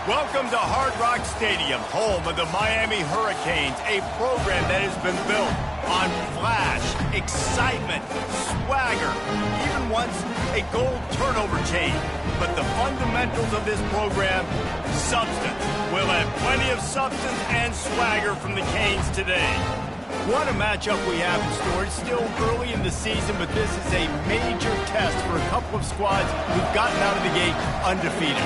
Welcome to Hard Rock Stadium, home of the Miami Hurricanes, a program that has been built on flash, excitement, swagger, even once a gold turnover chain. But the fundamentals of this program, substance. We'll have plenty of substance and swagger from the Canes today. What a matchup we have in store. It's still early in the season, but this is a major test for a couple of squads who've gotten out of the gate undefeated.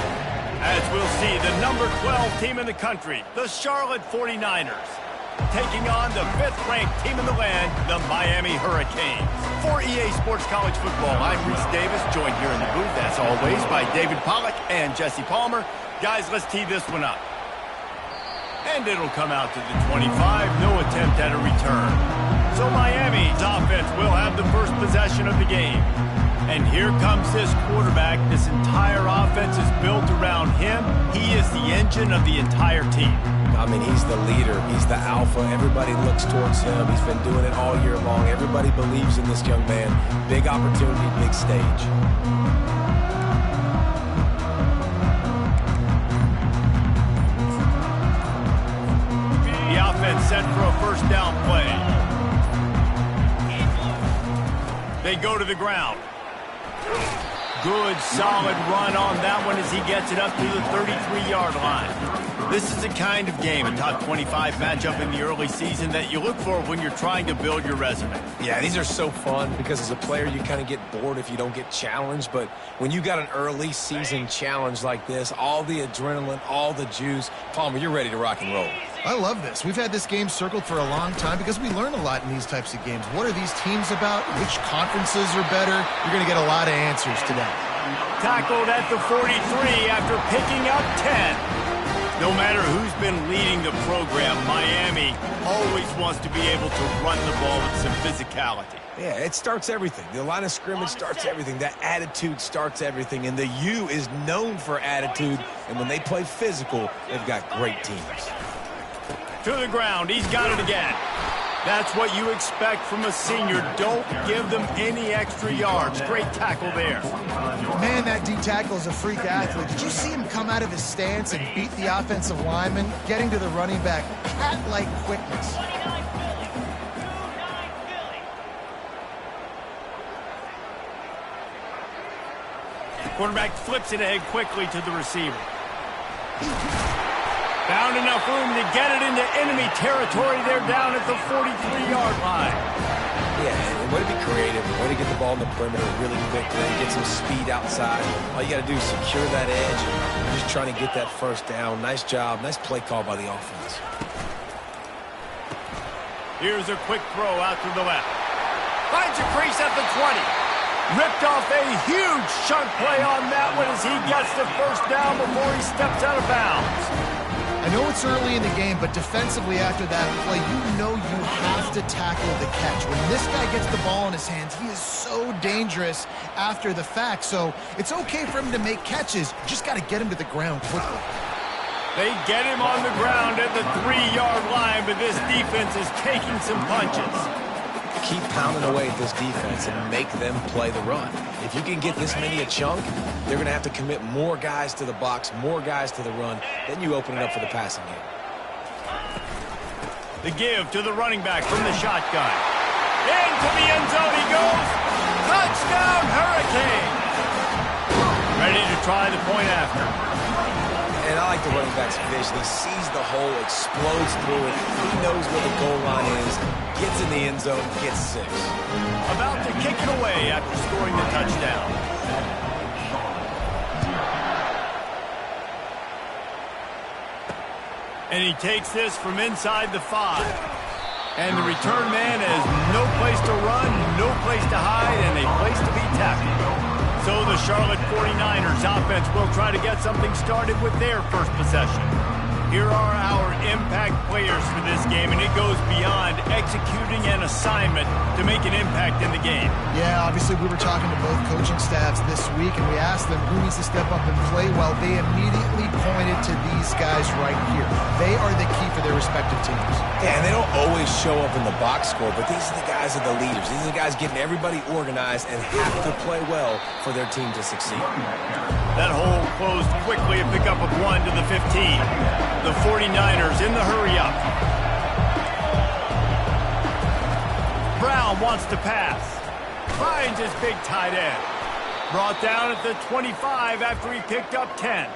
As we'll see, the number 12 team in the country, the Charlotte 49ers, taking on the 5th-ranked team in the land, the Miami Hurricanes. For EA Sports College Football, I'm Reese Davis, joined here in the booth, as always, by David Pollack and Jesse Palmer. Guys, let's tee this one up. And it'll come out to the 25, no attempt at a return. So Miami's offense will have the first possession of the game. And here comes this quarterback. This entire offense is built around him. He is the engine of the entire team. I mean, he's the leader. He's the alpha. Everybody looks towards him. He's been doing it all year long. Everybody believes in this young man. Big opportunity, big stage. The offense set for a first down play. They go to the ground. Good, solid run on that one as he gets it up to the 33-yard line. This is the kind of game, a top 25 matchup in the early season, that you look for when you're trying to build your resume. Yeah, these are so fun because as a player, you kind of get bored if you don't get challenged. But when you got an early season challenge like this, all the adrenaline, all the juice, Palmer, you're ready to rock and roll. I love this. We've had this game circled for a long time because we learn a lot in these types of games. What are these teams about? Which conferences are better? You're going to get a lot of answers today. Tackled at the 43 after picking up 10. No matter who's been leading the program, Miami always wants to be able to run the ball with some physicality. Yeah, it starts everything. The line of scrimmage starts everything. That attitude starts everything. And the U is known for attitude. And when they play physical, they've got great teams. To the ground. He's got it again. That's what you expect from a senior. Don't give them any extra yards. Great tackle there. Man, that D tackle is a freak athlete. Did you see him come out of his stance and beat the offensive lineman, getting to the running back? Cat-like quickness. Quarterback flips it ahead quickly to the receiver. Found enough room to get it into enemy territory. They're down at the 43-yard line. Yeah, way to be creative, way to get the ball in the perimeter really quickly, get some speed outside. All you got to do is secure that edge. You're just trying to get that first down. Nice job, nice play call by the offense. Here's a quick throw out to the left. Finds a crease at the 20. Ripped off a huge chunk play on that one as he gets the first down before he steps out of bounds. I know it's early in the game, but defensively after that play, you know you have to tackle the catch. When this guy gets the ball in his hands, he is so dangerous after the fact. So it's okay for him to make catches. You just got to get him to the ground quickly. They get him on the ground at the 3-yard line, but this defense is taking some punches. Keep pounding away at this defense and make them play the run. If you can get this many a chunk, they're going to have to commit more guys to the box, more guys to the run. Then you open it up for the passing game. The give to the running back from the shotgun. Into the end zone he goes. Touchdown, Hurricane. Ready to try the point after. And I like the running back's vision. He sees the hole, explodes through it. He knows where the goal line is, gets in the end zone, gets 6. About to kick it away after scoring the touchdown. And he takes this from inside the 5. And the return man has no place to run, no place to hide, and a place to be tackled. So the Charlotte 49ers offense will try to get something started with their first possession. Here are our impact players for this game, and it goes beyond executing an assignment to make an impact in the game. Yeah, obviously we were talking to both coaching staffs this week, and we asked them who needs to step up and play well. They immediately pointed to these guys right here. They are the key for their respective teams. Yeah, and they don't always show up in the box score, but these are the guys that are the leaders. These are the guys getting everybody organized and have to play well for their team to succeed. That hole closed quickly, a pickup of 1 to the 15. The 49ers in the hurry-up. Brown wants to pass. Finds his big tight end. Brought down at the 25 after he picked up 10.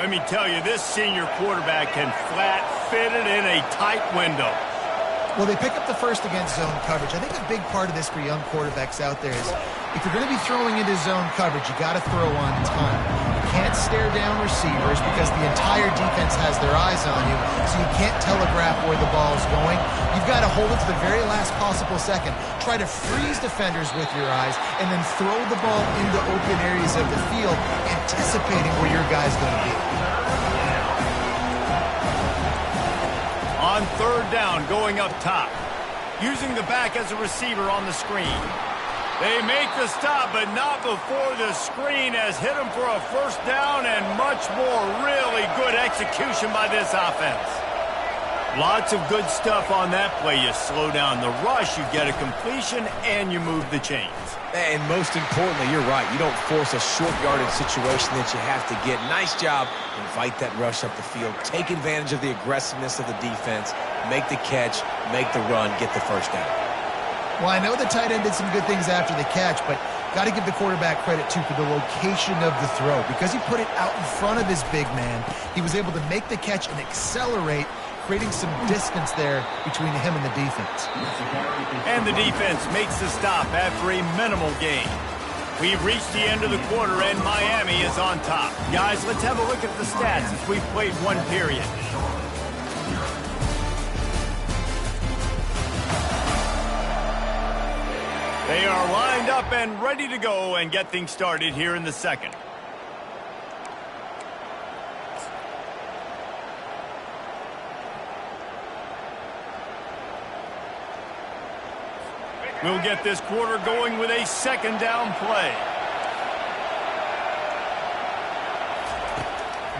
Let me tell you, this senior quarterback can flat fit it in a tight window. Well, they pick up the first against zone coverage. I think a big part of this for young quarterbacks out there is if you're going to be throwing into zone coverage, you got to throw on time. You can't stare down receivers because the entire defense has their eyes on you, so you can't telegraph where the ball is going. You've got to hold it to the very last possible second. Try to freeze defenders with your eyes and then throw the ball into open areas of the field, anticipating where your guy's going to be. On third down, going up top. Using the back as a receiver on the screen. They make the stop, but not before the screen has hit them for a first down and much more. Really good execution by this offense. Lots of good stuff on that play. You slow down the rush, you get a completion, and you move the chains. And most importantly, you're right. You don't force a short yardage situation that you have to get. Nice job. Invite that rush up the field. Take advantage of the aggressiveness of the defense. Make the catch. Make the run. Get the first down. Well, I know the tight end did some good things after the catch, but got to give the quarterback credit, too, for the location of the throw. Because he put it out in front of his big man, he was able to make the catch and accelerate, creating some distance there between him and the defense. And the defense makes the stop after a minimal gain. We've reached the end of the quarter, and Miami is on top. Guys, let's have a look at the stats as we've played one period. They are lined up and ready to go and get things started here in the second. We'll get this quarter going with a second down play.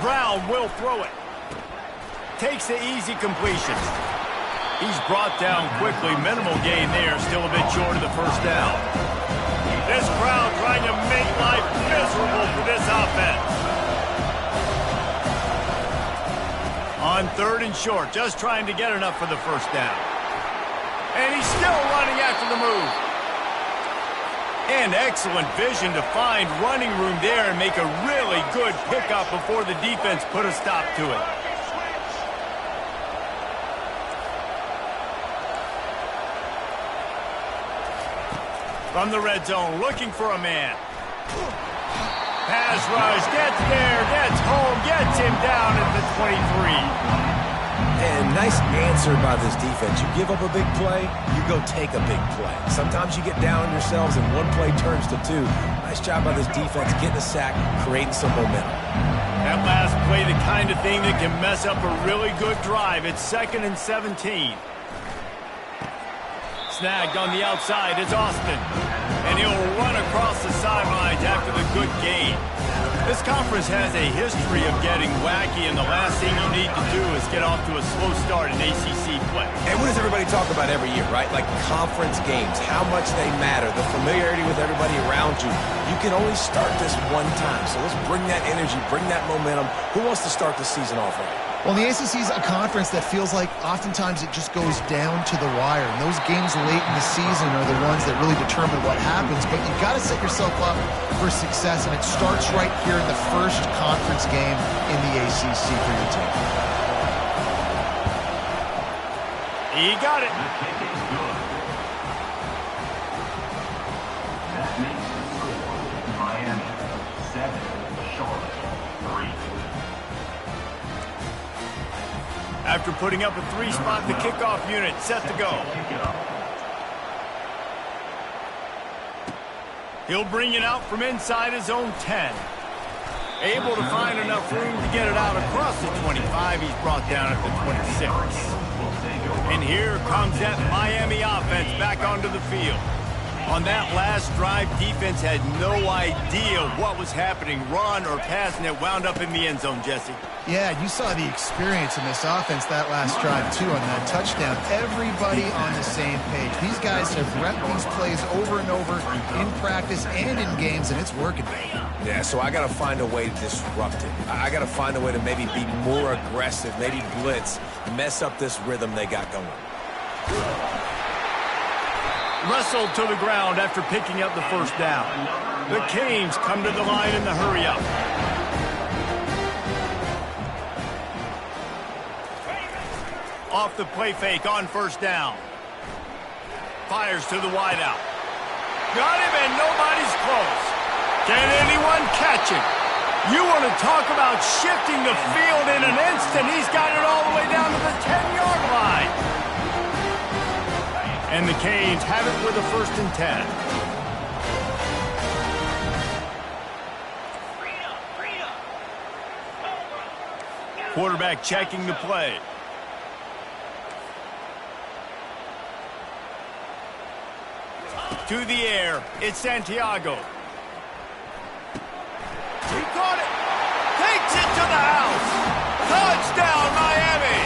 Brown will throw it. Takes the easy completion. He's brought down quickly. Minimal gain there. Still a bit short of the first down. This crowd trying to make life miserable for this offense. On third and short. Just trying to get enough for the first down. And he's still running after the move. And excellent vision to find running room there and make a really good pickup before the defense put a stop to it. From the red zone, looking for a man. Pass rush, gets there, gets home, gets him down at the 23. And nice answer by this defense. You give up a big play, you go take a big play. Sometimes you get down on yourselves and one play turns to two. Nice job by this defense getting a sack, creating some momentum. That last play, the kind of thing that can mess up a really good drive. It's 2nd and 17. Snagged on the outside is Austin. And he'll run across the sidelines after the good gain. This conference has a history of getting wacky, and the last thing you need to do is get off to a slow start in ACC play. And what does everybody talk about every year, right? Like conference games, how much they matter, the familiarity with everybody around you. You can only start this one time, so let's bring that energy, bring that momentum. Who wants to start the season off right? Well, the ACC is a conference that feels like oftentimes it just goes down to the wire. And those games late in the season are the ones that really determine what happens. But you've got to set yourself up for success, and it starts right here in the first conference game in the ACC for your team. He got it. That makes the score Miami 7, Charlotte 3. After putting up a 3-spot, the kickoff unit set to go. He'll bring it out from inside his own 10. Able to find enough room to get it out across the 25. He's brought down at the 26. And here comes that Miami offense back onto the field. On that last drive, defense had no idea what was happening, run or pass, and it wound up in the end zone, Jesse. Yeah, you saw the experience in this offense that last drive, too, on that touchdown. Everybody on the same page. These guys have repped these plays over and over in practice and in games, and it's working. Yeah, so I got to find a way to disrupt it. I got to find a way to maybe be more aggressive, maybe blitz, mess up this rhythm they got going. Wrestled to the ground after picking up the first down. The Canes come to the line in the hurry-up. Off the play fake on first down. Fires to the wideout. Got him and nobody's close. Can anyone catch him? You want to talk about shifting the field in an instant. He's got it all the way down to the 10-yard line. And the Canes have it with a 1st and 10. Quarterback checking the play. To the air, it's Santiago. He caught it. Takes it to the house. Touchdown, Miami.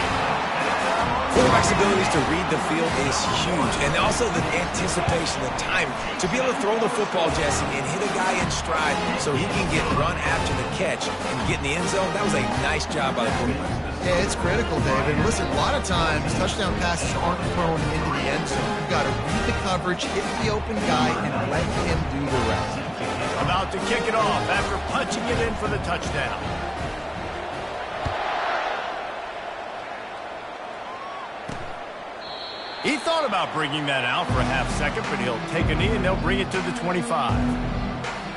Quarterback's abilities to read the field is huge, and also the anticipation, the time to be able to throw the football, Jesse, and hit a guy in stride so he can get run after the catch and get in the end zone. That was a nice job by the quarterback. Yeah, it's critical, David. Listen, a lot of times touchdown passes aren't thrown into the end zone. You've got to read the coverage, hit the open guy, and let him do the rest. About to kick it off after punching it in for the touchdown. He thought about bringing that out for a half second, but he'll take a knee and they'll bring it to the 25.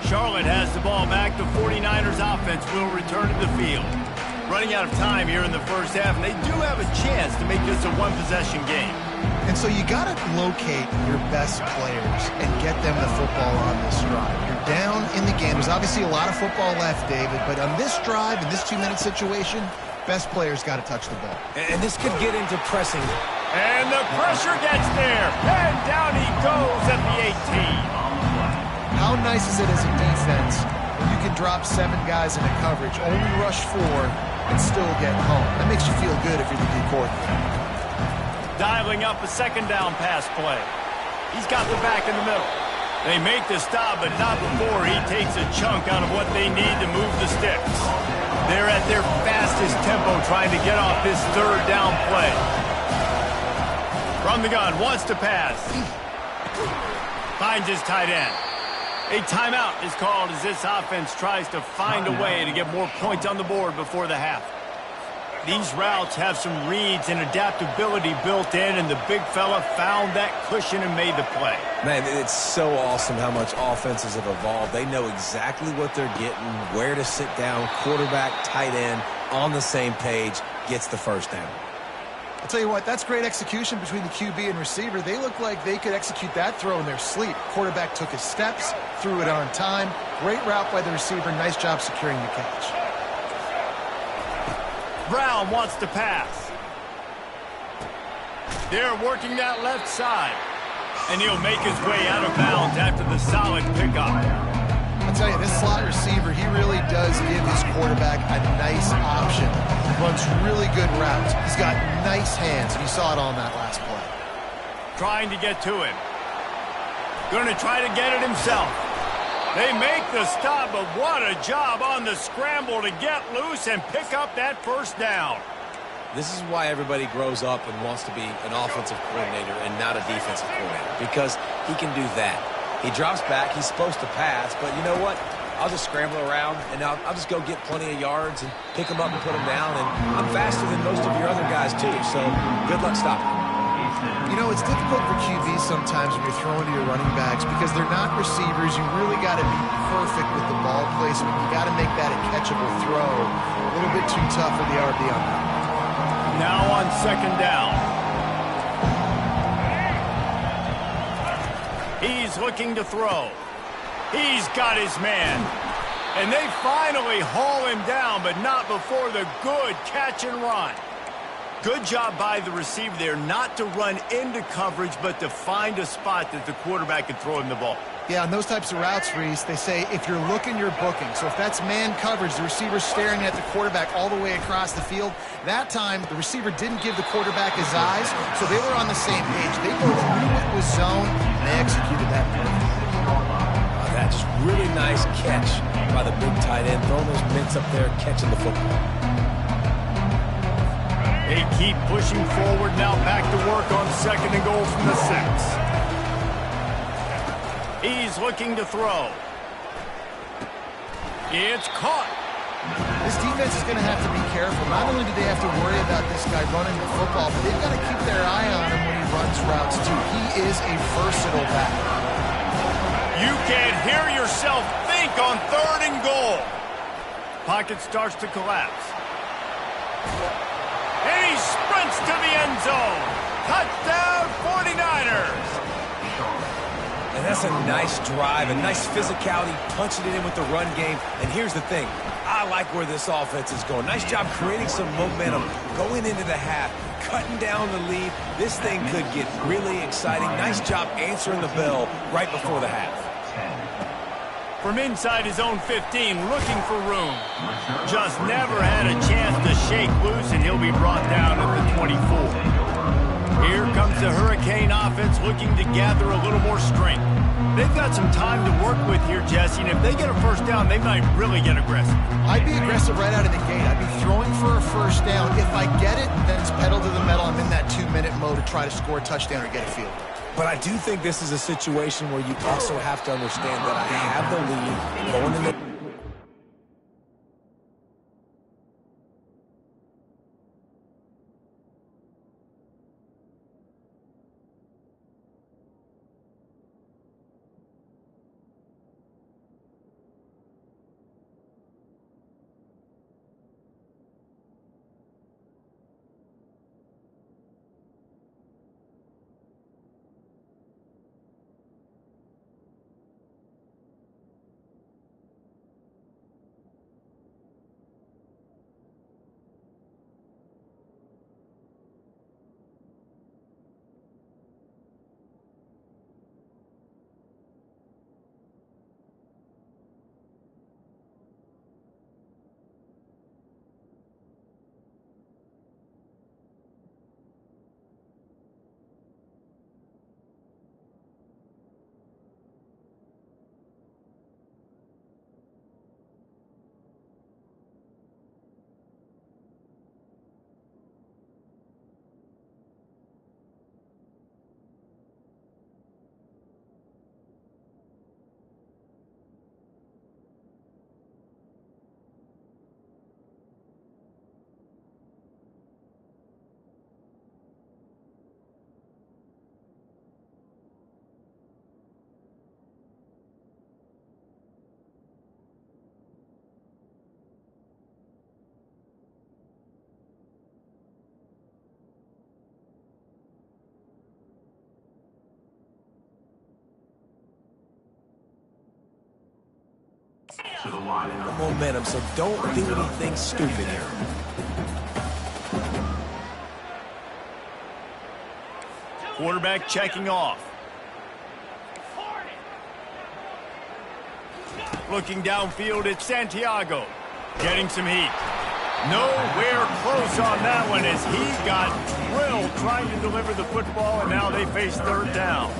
Charlotte has the ball back. The 49ers offense will return to the field. Running out of time here in the first half, and they do have a chance to make this a one-possession game. And so you got to locate your best players and get them the football on this drive. You're down in the game. There's obviously a lot of football left, David, but on this drive, in this 2-minute situation, best players got to touch the ball. And this could get into pressing. And the pressure gets there. And down he goes at the 18. How nice is it as a defense when you can drop 7 guys into coverage, only rush 4, and still get home? That makes you feel good if you're the D coordinator. Dialing up a 2nd down pass play. He's got the back in the middle. They make the stop, but not before he takes a chunk out of what they need to move the sticks. They're at their fastest tempo trying to get off this 3rd down play. From the gun, wants to pass. Finds his tight end. A timeout is called as this offense tries to find a way to get more points on the board before the half. These routes have some reads and adaptability built in, and the big fella found that cushion and made the play. Man, it's so awesome how much offenses have evolved. They know exactly what they're getting, where to sit down, quarterback, tight end, on the same page, gets the first down. I'll tell you what, that's great execution between the QB and receiver. They look like they could execute that throw in their sleep. Quarterback took his steps, threw it on time. Great route by the receiver. Nice job securing the catch. Brown wants to pass. They're working that left side. And he'll make his way out of bounds after the solid pickup. I'll tell you, this slot receiver, he really does give his quarterback a nice option. Runs really good routes. He's got nice hands, and you saw it on that last play. Trying to get to him. Going to try to get it himself. They make the stop, but what a job on the scramble to get loose and pick up that first down. This is why everybody grows up and wants to be an offensive coordinator and not a defensive coordinator, because he can do that. He drops back. He's supposed to pass, but you know what? I'll just scramble around, and I'll just go get plenty of yards and pick them up and put them down, and I'm faster than most of your other guys, too, so good luck stopping them. You know, it's difficult for QBs sometimes when you're throwing to your running backs because they're not receivers. You really got to be perfect with the ball placement. You got to make that a catchable throw. A little bit too tough for the RB on that. Now on 2nd down. He's looking to throw. He's got his man. And they finally haul him down, but not before the good catch and run. Good job by the receiver there not to run into coverage, but to find a spot that the quarterback could throw him the ball. Yeah, on those types of routes, Reese, they say if you're looking, you're booking. So if that's man coverage, the receiver's staring at the quarterback all the way across the field. That time, the receiver didn't give the quarterback his eyes, so they were on the same page. They both knew it was zone, and they executed that perfectly. That's just really nice catch by the big tight end, throwing those mitts up there, catching the football. They keep pushing forward, now back to work on 2nd and goal from the 6. He's looking to throw. It's caught. This defense is going to have to be careful. Not only do they have to worry about this guy running the football, but they've got to keep their eye on him when he runs routes too. He is a versatile back. You can hear yourself think on 3rd and goal. Pocket starts to collapse. And he sprints to the end zone. Touchdown 49ers. And that's a nice drive, a nice physicality, punching it in with the run game. And here's the thing. I like where this offense is going. Nice job creating some momentum, going into the half, cutting down the lead. This thing could get really exciting. Nice job answering the bell right before the half. From inside his own 15, looking for room. Just never had a chance to shake loose, and he'll be brought down at the 24. Here comes the Hurricane offense looking to gather a little more strength. They've got some time to work with here, Jesse, and if they get a first down, they might really get aggressive. I'd be aggressive right out of the gate. I'd be throwing for a first down. If I get it, then it's pedal to the metal. I'm in that 2-minute mode to try to score a touchdown or get a field. But I do think this is a situation where you also have to understand that I have the lead going in the... momentum, so don't do anything stupid here. Quarterback checking off. Looking downfield at Santiago. Getting some heat. Nowhere close on that one as he got drilled trying to deliver the football, and now they face 3rd down.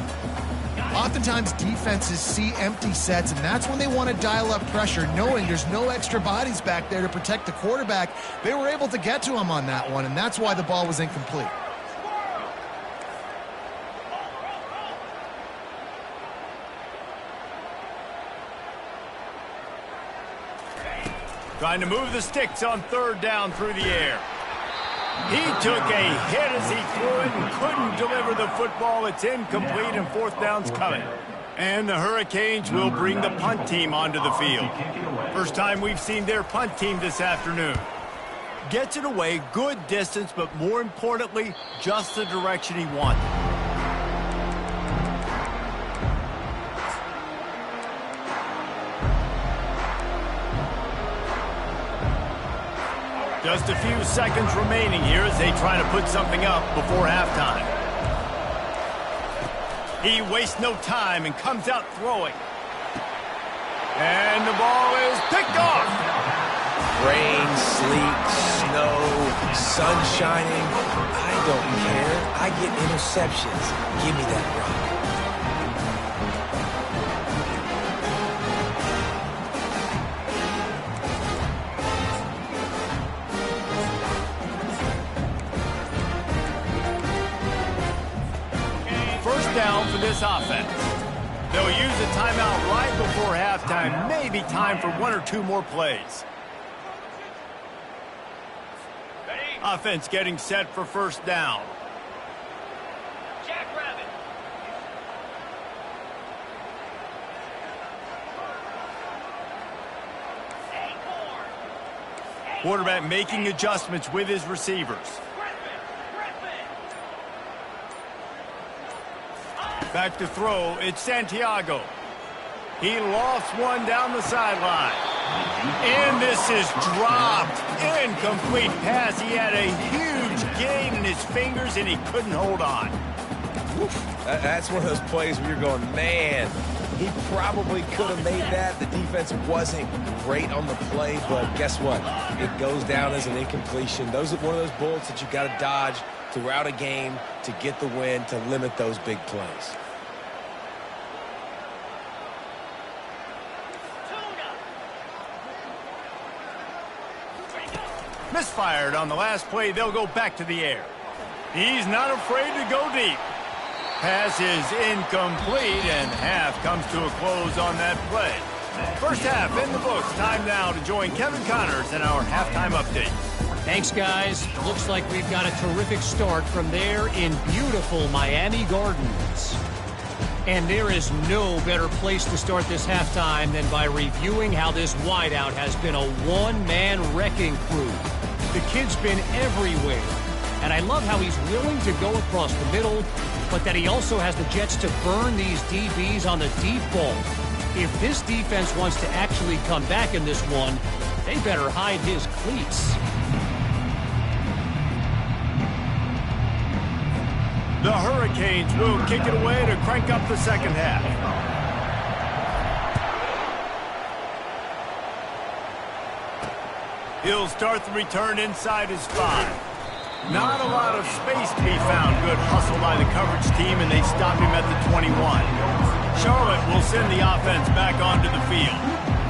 Oftentimes, defenses see empty sets, and that's when they want to dial up pressure, knowing there's no extra bodies back there to protect the quarterback. They were able to get to him on that one, and that's why the ball was incomplete. Trying to move the sticks on 3rd down through the air. He took a hit as he threw it and couldn't deliver the football. It's incomplete and 4th down's coming. And the Hurricanes will bring the punt team onto the field. First time we've seen their punt team this afternoon. Gets it away, good distance, but more importantly, just the direction he wanted. Just a few seconds remaining here as they try to put something up before halftime. He wastes no time and comes out throwing. And the ball is picked off. Rain, sleet, snow, sun shining. I don't care. I get interceptions. Give me that rock. First down for this offense. They'll use a timeout right before halftime. Maybe time for one or two more plays. Offense getting set for first down. Jackrabbit. Quarterback making adjustments with his receivers. Back to throw, it's Santiago. He lost one down the sideline. And this is dropped. Incomplete pass. He had a huge gain in his fingers, and he couldn't hold on. That's one of those plays where you're going, man, he probably could have made that. The defense wasn't great on the play, but guess what? It goes down as an incompletion. Those are one of those bullets that you got to dodge throughout a game to get the win, to limit those big plays. Misfired on the last play. They'll go back to the air. He's not afraid to go deep. Pass is incomplete, and half comes to a close on that play. First half in the books. Time now to join Kevin Connors in our halftime update. Thanks, guys. Looks like we've got a terrific start from there in beautiful Miami Gardens. And there is no better place to start this halftime than by reviewing how this wideout has been a one-man wrecking crew. The kid's been everywhere, and I love how he's willing to go across the middle, but that he also has the jets to burn these DBs on the deep ball. If this defense wants to actually come back in this one, they better hide his cleats. The Hurricanes will kick it away to crank up the second half. He'll start the return inside his 5. Not a lot of space to be found. Good hustle by the coverage team, and they stop him at the 21. Charlotte will send the offense back onto the field.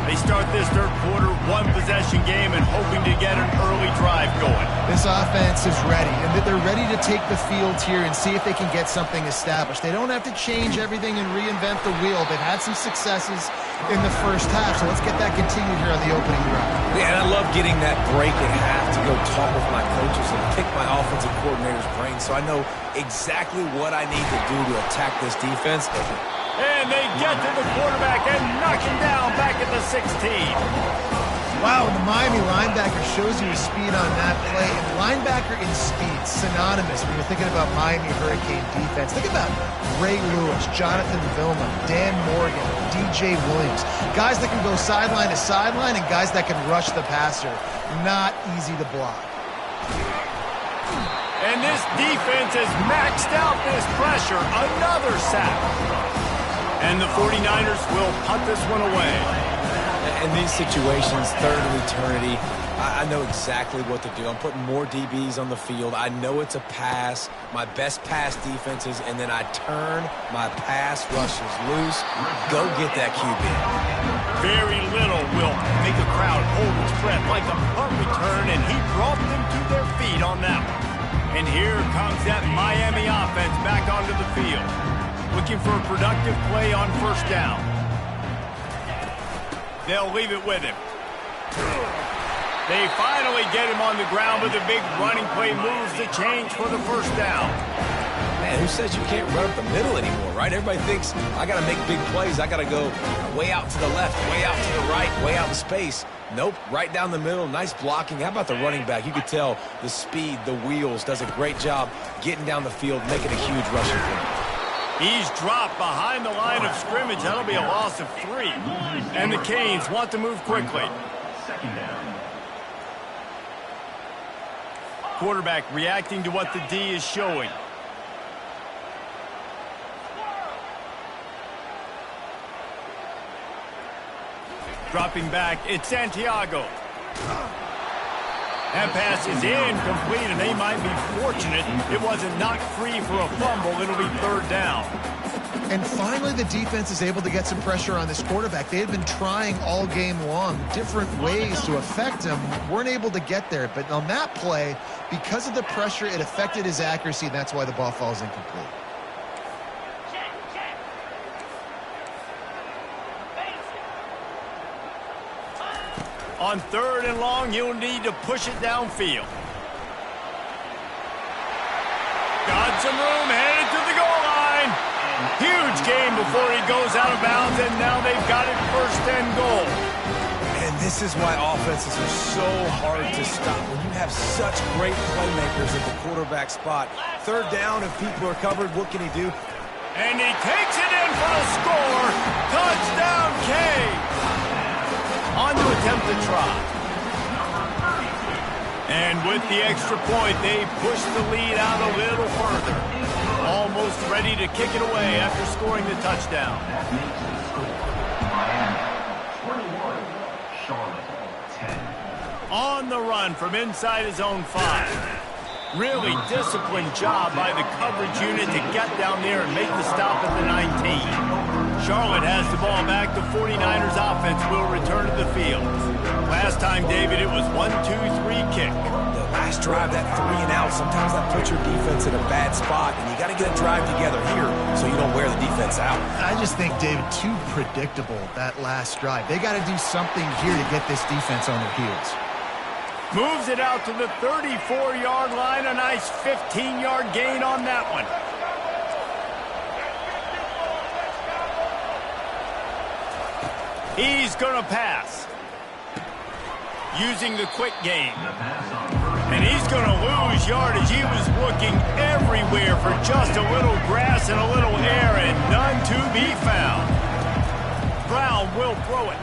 They start this third quarter, one-possession game, and hoping to get an early drive going. This offense is ready, and they're ready to take the field here and see if they can get something established. They don't have to change everything and reinvent the wheel. They've had some successes in the first half, so let's get that continued here on the opening drive. Yeah, and I love getting that break at half to go talk with my coaches and pick my offensive coordinator's brain so I know exactly what I need to do to attack this defense. And they get to the quarterback and knock him down back at the 16. Wow, the Miami linebacker shows you his speed on that play. And linebacker in speed, synonymous when you're thinking about Miami Hurricane defense. Think about Ray Lewis, Jonathan Vilma, Dan Morgan, DJ Williams. Guys that can go sideline to sideline and guys that can rush the passer. Not easy to block. And this defense has maxed out this pressure. Another sack. And the 49ers will punt this one away. In these situations, third and eternity, I know exactly what to do. I'm putting more DBs on the field. I know it's a pass, my best pass defenses, and then I turn my pass rushers loose. Go get that QB. Very little will make a crowd hold its breath like a punt return, and he brought them to their feet on that one. And here comes that Miami offense back onto the field. Looking for a productive play on first down. They'll leave it with him. They finally get him on the ground, but the big running play moves the chains for the first down. Man, who says you can't run up the middle anymore, right? Everybody thinks I got to make big plays. I got to go way out to the left, way out to the right, way out in space. Nope, right down the middle, nice blocking. How about the running back? You could tell the speed, the wheels, does a great job getting down the field, making a huge rushing play. He's dropped behind the line of scrimmage. That'll be a loss of 3. And the Canes want to move quickly. Second down. quarterback reacting to what the D is showing. Dropping back, it's Santiago. That pass is incomplete, and they might be fortunate it wasn't knocked free for a fumble. It'll be third down. And finally, the defense is able to get some pressure on this quarterback. They had been trying all game long different ways to affect him. Weren't able to get there. But on that play, because of the pressure, it affected his accuracy, and that's why the ball falls incomplete. On third and long, you'll need to push it downfield. Got some room, headed to the goal line. Huge gain before he goes out of bounds, and now they've got it first and goal. And this is why offenses are so hard to stop. When you have such great playmakers at the quarterback spot. Third down, if people are covered, what can he do? And he takes it in for the score. Touchdown, K. On to attempt the try. And with the extra point, they push the lead out a little further. Almost ready to kick it away after scoring the touchdown. That makes the score. Miami 21, Charlotte 10. On the run from inside his own 5. Really disciplined job by the coverage unit to get down there and make the stop at the 19. Charlotte has the ball back. The 49ers offense will return to the field. Last time, David, it was 1-2-3 kick. The last drive, that 3 and out, sometimes that puts your defense in a bad spot, and you got to get a drive together here so you don't wear the defense out. I just think, David, too predictable, that last drive. They got to do something here to get this defense on their heels. Moves it out to the 34-yard line. A nice 15-yard gain on that one. He's going to pass. Using the quick game. And he's going to lose yardage. He was looking everywhere for just a little grass and a little air, and none to be found. Brown will throw it.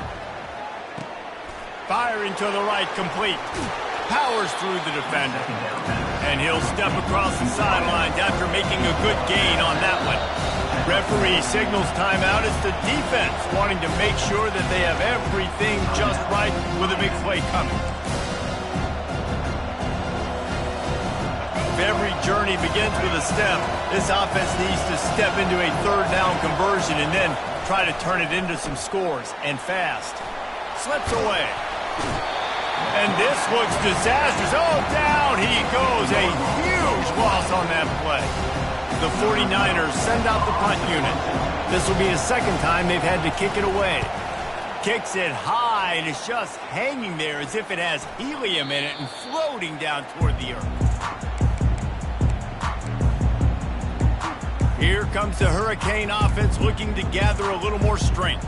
Firing to the right, complete. Powers through the defender. And he'll step across the sidelines after making a good gain on that one. Referee signals timeout. It's the defense wanting to make sure that they have everything just right with a big play coming. If every journey begins with a step, this offense needs to step into a third down conversion and then try to turn it into some scores, and fast. Slips away. And this looks disastrous. Oh, down he goes. A huge loss on that play. The 49ers send out the punt unit. This will be the second time they've had to kick it away. Kicks it high, and it's just hanging there as if it has helium in it and floating down toward the earth. Here comes the Hurricane offense looking to gather a little more strength.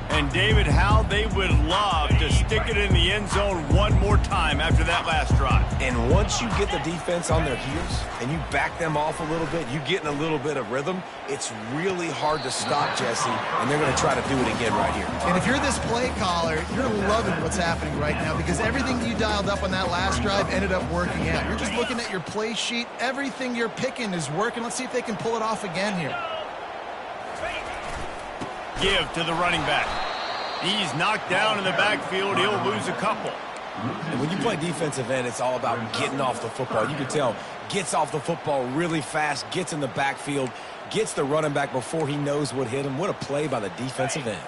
And, David, how they would love to stick it in the end zone one more time after that last drive. And once you get the defense on their heels and you back them off a little bit, you get in a little bit of rhythm, it's really hard to stop, Jesse, and they're going to try to do it again right here. And if you're this play caller, you're loving what's happening right now because everything you dialed up on that last drive ended up working out. You're just looking at your play sheet. Everything you're picking is working. Let's see if they can pull it off again here. Give to the running back. He's knocked down in the backfield. He'll lose a couple. And when you play defensive end, it's all about getting off the football. You can tell, gets off the football really fast, gets in the backfield, gets the running back before he knows what hit him. What a play by the defensive end.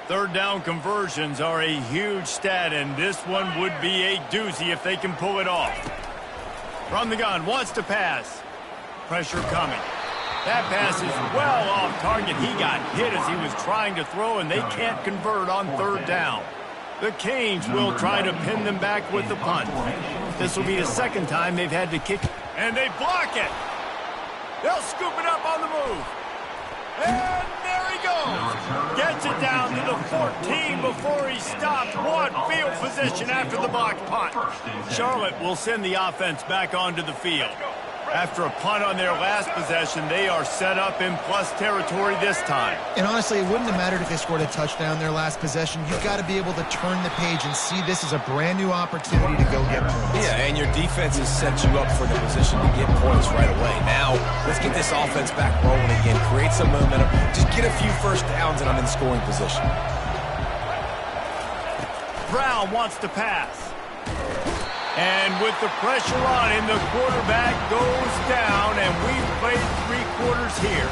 Third down conversions are a huge stat, and this one would be a doozy if they can pull it off. From the gun, wants to pass. Pressure coming. That pass is well off target. He got hit as he was trying to throw, and they can't convert on third down. The Canes will try to pin them back with the punt. This will be the second time they've had to kick, and they block it. They'll scoop it up on the move. And there he goes. Gets it down to the 14 before he stopped. What field position after the blocked punt. Charlotte will send the offense back onto the field. After a punt on their last possession, they are set up in plus territory this time. And honestly, it wouldn't have mattered if they scored a touchdown their last possession. You've got to be able to turn the page and see this as a brand new opportunity to go get points. Yeah, and your defense has set you up for the position to get points right away. Now, let's get this offense back rolling again. Create some momentum. Just get a few first downs, and I'm in scoring position. Brown wants to pass. And with the pressure on him, the quarterback goes down, and we've played 3 quarters here.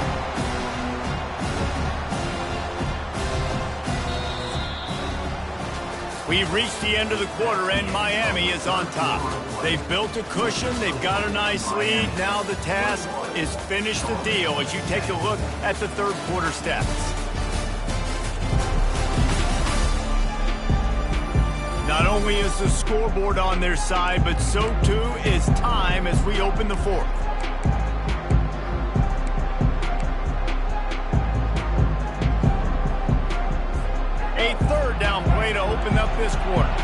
We've reached the end of the quarter, and Miami is on top. They've built a cushion. They've got a nice lead. Now the task is finish the deal as you take a look at the third quarter stats. Not only is the scoreboard on their side, but so too is time as we open the fourth. A third down play to open up this quarter.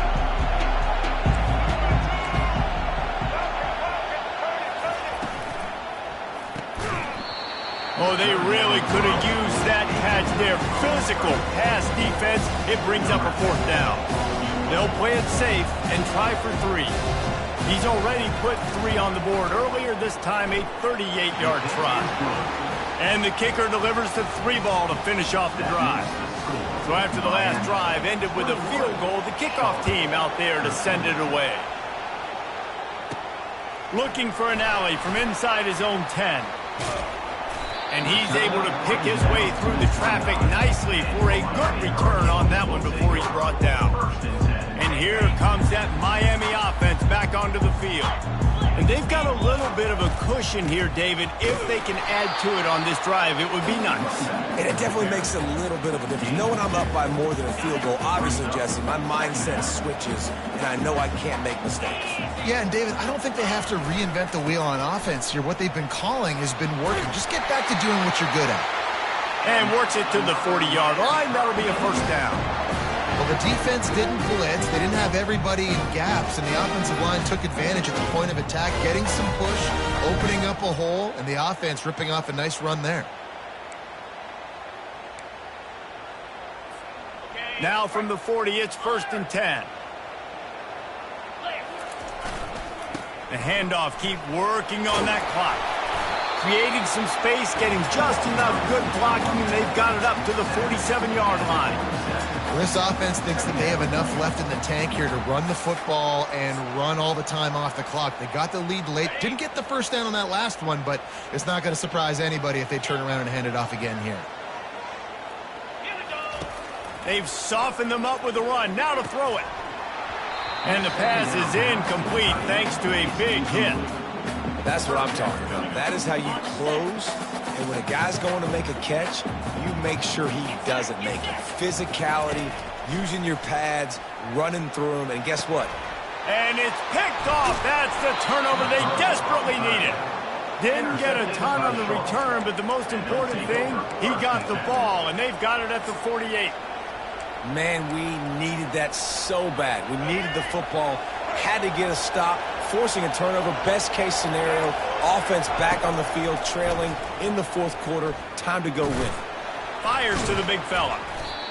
Oh, they really could have used that catch there. Physical pass defense. It brings up a fourth down. They'll play it safe and try for 3. He's already put 3 on the board earlier, this time a 38-yard try. And the kicker delivers the 3 ball to finish off the drive. So after the last drive ended with a field goal, the kickoff team out there to send it away. Looking for an alley from inside his own 10. And he's able to pick his way through the traffic nicely for a good return on that one before he's brought down. And here comes that Miami offense back onto the field. And they've got a little bit of a cushion here, David. If they can add to it on this drive, it would be nice. And it definitely makes a little bit of a difference. Knowing I'm up by more than a field goal, obviously, Jesse, my mindset switches, and I know I can't make mistakes. Yeah, and David, I don't think they have to reinvent the wheel on offense here. What they've been calling has been working. Just get back to doing what you're good at. And works it to the 40-yard line. That'll be a first down. Well, the defense didn't blitz. They didn't have everybody in gaps, and the offensive line took advantage at the point of attack, getting some push, opening up a hole, and the offense ripping off a nice run there. Now from the 40, it's 1st and 10. The handoff, keep working on that clock. Creating some space, getting just enough good blocking, and they've got it up to the 47-yard line. Well, this offense thinks that they have enough left in the tank here to run the football and run all the time off the clock. They got the lead late. Didn't get the first down on that last one, but it's not going to surprise anybody if they turn around and hand it off again here. They've softened them up with a run. Now to throw it. And the pass is incomplete thanks to a big hit. That's what I'm talking about. That is how you close. And when a guy's going to make a catch, you make sure he doesn't make it. Physicality, using your pads, running through them, and guess what? And it's picked off. That's the turnover they desperately needed. Didn't get a ton on the return, but the most important thing, he got the ball, and they've got it at the 48. Man, we needed that so bad. We needed the football, had to get a stop, forcing a turnover. Best case scenario, offense back on the field, trailing in the fourth quarter. Time to go win. Fires to the big fella.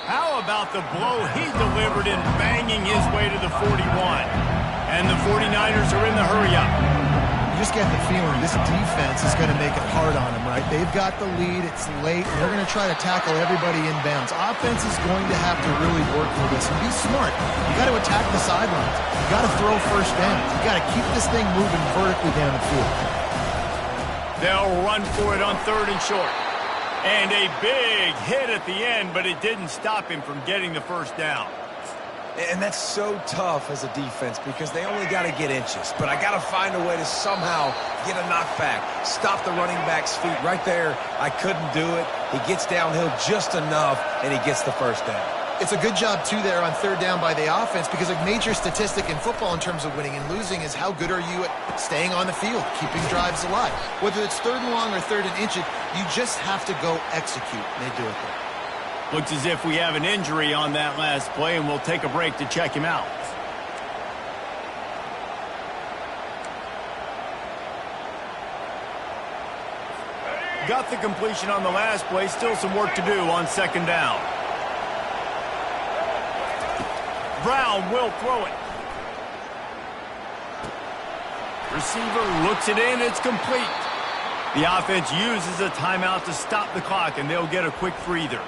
How about the blow he delivered in banging his way to the 41? And the 49ers are in the hurry-up. You just get the feeling this defense is going to make it hard on them, right? They've got the lead. It's late. They're going to try to tackle everybody inbounds. Offense is going to have to really work for this and be smart. You got to attack the sidelines. You got to throw first downs. You got to keep this thing moving vertically down the field. They'll run for it on 3rd and short. And a big hit at the end, but it didn't stop him from getting the first down. And that's so tough as a defense because they only got to get inches. But I got to find a way to somehow get a knockback, stop the running back's feet. Right there, I couldn't do it. He gets downhill just enough, and he gets the first down. It's a good job, too, there on 3rd down by the offense because a major statistic in football in terms of winning and losing is how good are you at staying on the field, keeping drives alive. Whether it's 3rd and long or 3rd and inches, you just have to go execute, and they do it there. Looks as if we have an injury on that last play, and we'll take a break to check him out. Got the completion on the last play. Still some work to do on second down. Brown will throw it. Receiver looks it in. It's complete. The offense uses a timeout to stop the clock, and they'll get a quick breather.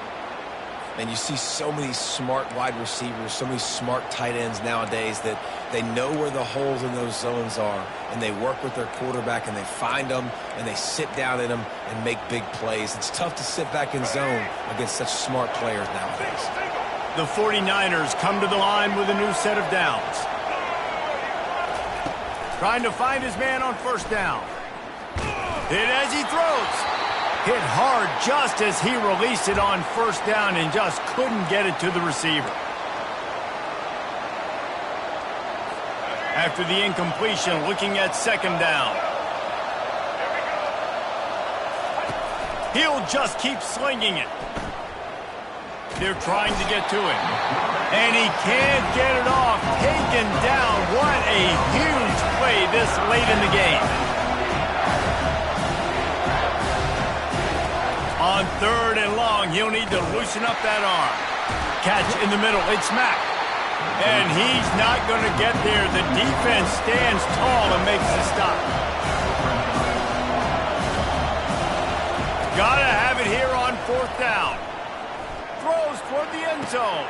And you see so many smart wide receivers, so many smart tight ends nowadays that they know where the holes in those zones are, and they work with their quarterback, and they find them, and they sit down in them and make big plays. It's tough to sit back in zone against such smart players nowadays. The 49ers come to the line with a new set of downs. Trying to find his man on first down. Hit as he throws. Hit hard just as he released it on first down and just couldn't get it to the receiver. After the incompletion, looking at second down. He'll just keep slinging it. They're trying to get to him. And he can't get it off. Taken down. What a huge play this late in the game. On third and long, he'll need to loosen up that arm. Catch in the middle. It's Mack. And he's not going to get there. The defense stands tall and makes the stop. Gotta have it here on fourth down. Throws toward the end zone.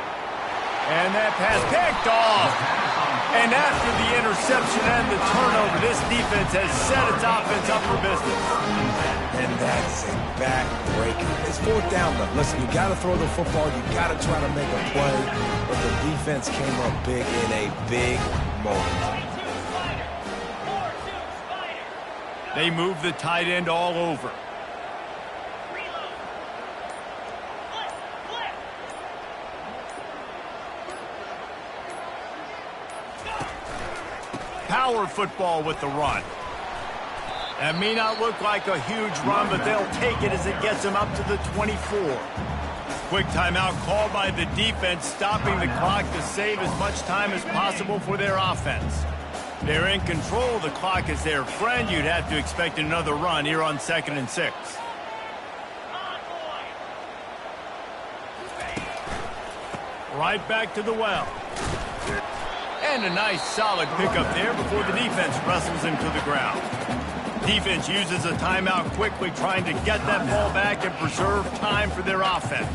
And that pass picked off. And after the interception and the turnover, this defense has set its offense up for business. And that's a backbreaker. It's fourth down, though. Listen, you got to throw the football. You got to try to make a play. But the defense came up big in a big moment. They move the tight end all over. Power football with the run. That may not look like a huge run, but they'll take it as it gets them up to the 24. Quick timeout called by the defense, stopping the clock to save as much time as possible for their offense. They're in control. The clock is their friend. You'd have to expect another run here on 2nd and 6. Right back to the well. And a nice solid pickup there before the defense wrestles him to the ground. Defense uses a timeout quickly, trying to get that ball back and preserve time for their offense.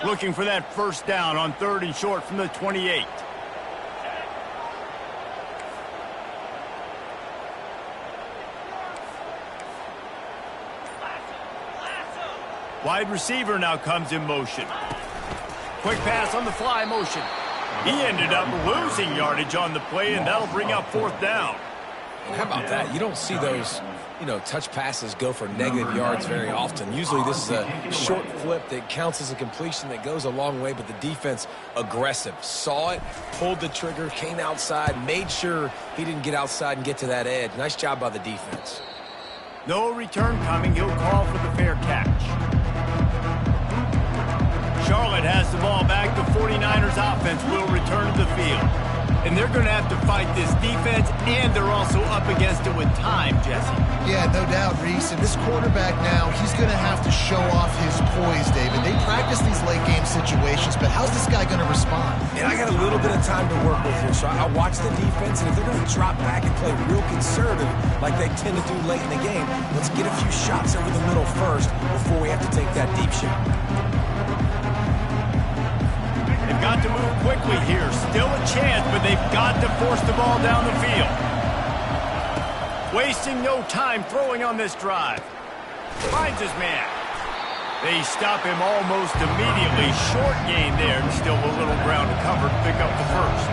Looking for that first down on 3rd and short from the 28. Wide receiver now comes in motion. Quick pass on the fly motion. He ended up losing yardage on the play, and that'll bring up 4th down. How about that? You don't see those, touch passes go for negative yards very often. Usually this is a short flip that counts as a completion that goes a long way, but the defense aggressive. Saw it, pulled the trigger, came outside, made sure he didn't get outside and get to that edge. Nice job by the defense. No return coming. He'll call for the fair catch. Charlotte has the ball back. The 49ers offense will return to the field. And they're going to have to fight this defense, and they're also up against it with time, Jesse. Yeah, no doubt, Reese. And this quarterback now, he's going to have to show off his poise, David. They practice these late-game situations, but how's this guy going to respond? And I got a little bit of time to work with here, so I watch the defense, and if they're going to drop back and play real conservative like they tend to do late in the game, let's get a few shots over the middle first before we have to take that deep shot. They've got to move quickly here. Still a chance, but they've got to force the ball down the field. Wasting no time throwing on this drive. Finds his man. They stop him almost immediately. Short gain there, and still a little ground to cover to pick up the first.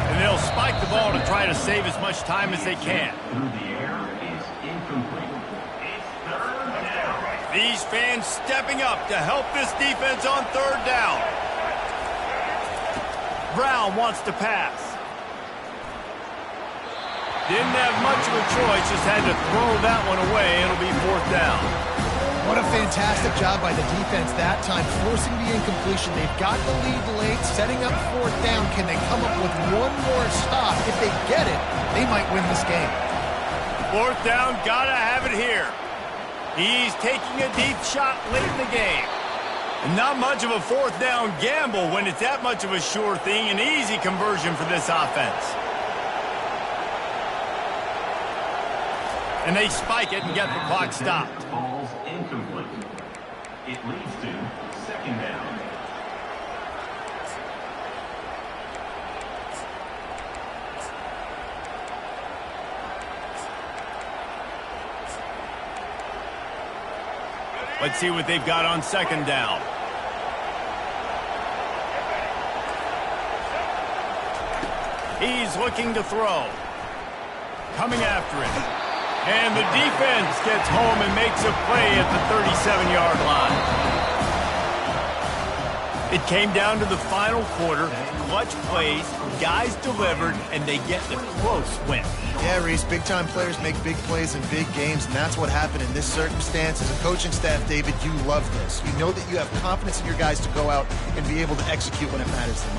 And they'll spike the ball to try to save as much time as they can. Through the air is incomplete. It's 3rd down. These fans stepping up to help this defense on 3rd down. Brown wants to pass. Didn't have much of a choice, just had to throw that one away. It'll be 4th down. What a fantastic job by the defense that time, forcing the incompletion. They've got the lead late, setting up fourth down. Can they come up with one more stop? If they get it, they might win this game. Fourth down, gotta have it here. He's taking a deep shot late in the game. Not much of a fourth down gamble when it's that much of a sure thing. An easy conversion for this offense. And they spike it and get the clock stopped. Ball's incomplete. It leads to second down. Let's see what they've got on second down. He's looking to throw. Coming after it. And the defense gets home and makes a play at the 37-yard line. It came down to the final quarter. Clutch plays, guys delivered, and they get the close win. Yeah, Reese, big-time players make big plays in big games, and that's what happened in this circumstance. As a coaching staff, David, you love this. You know that you have confidence in your guys to go out and be able to execute when it matters the most.